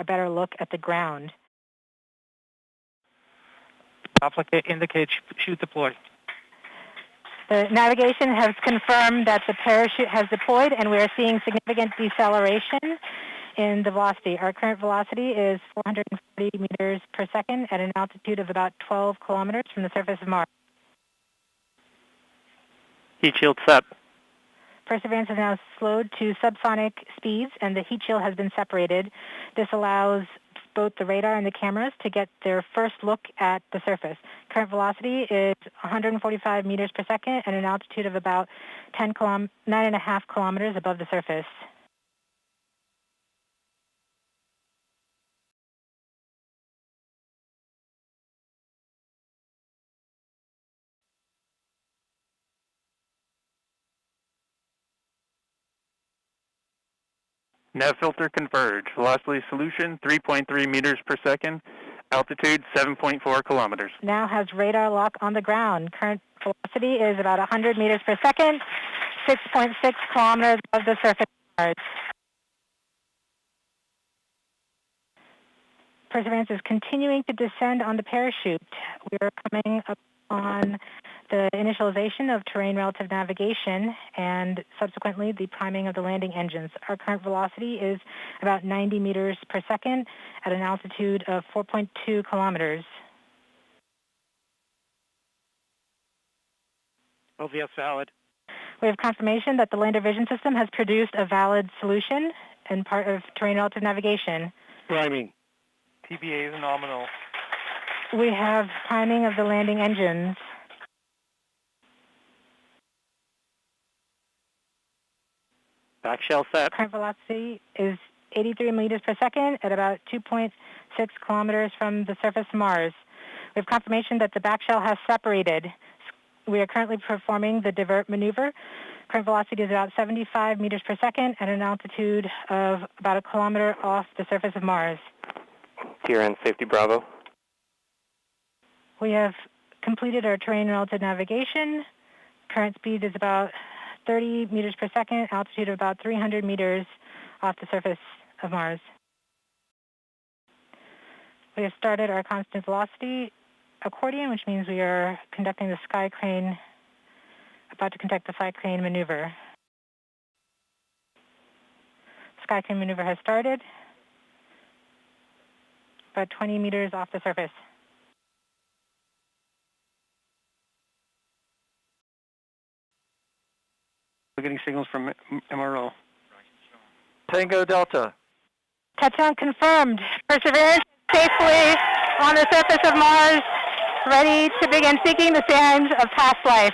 a better look at the ground. Applicant indicates chute deployed. The navigation has confirmed that the parachute has deployed, and we are seeing significant deceleration in the velocity. Our current velocity is 440 meters per second at an altitude of about 12 kilometers from the surface of Mars. Heat shield set. Perseverance has now slowed to subsonic speeds, and the heat shield has been separated. This allows both the radar and the cameras to get their first look at the surface. Current velocity is 145 meters per second at an altitude of about 9.5 kilometers above the surface. Nav filter converge. Velocity solution 3.3 meters per second. Altitude 7.4 kilometers. Now has radar lock on the ground. Current velocity is about 100 meters per second, 6.6 kilometers above the surface of Mars. Perseverance is continuing to descend on the parachute. We are coming up on the initialization of terrain relative navigation and subsequently the priming of the landing engines. Our current velocity is about 90 meters per second at an altitude of 4.2 kilometers. OVS valid. We have confirmation that the lander vision system has produced a valid solution and part of terrain relative navigation. Priming. TBA is nominal. We have priming of the landing engines. Back shell set. Current velocity is 83 meters per second at about 2.6 kilometers from the surface of Mars. We have confirmation that the back shell has separated. We are currently performing the divert maneuver. Current velocity is about 75 meters per second at an altitude of about a kilometer off the surface of Mars. TRN safety Bravo. We have completed our terrain relative navigation. Current speed is about 30 meters per second, altitude of about 300 meters off the surface of Mars. We have started our constant velocity accordion, which means we are conducting the sky crane, about to conduct the sky crane maneuver. Sky crane maneuver has started, about 20 meters off the surface. We're getting signals from MRO. Tango Delta. Touchdown confirmed. Perseverance safely on the surface of Mars, ready to begin seeking the signs of past life.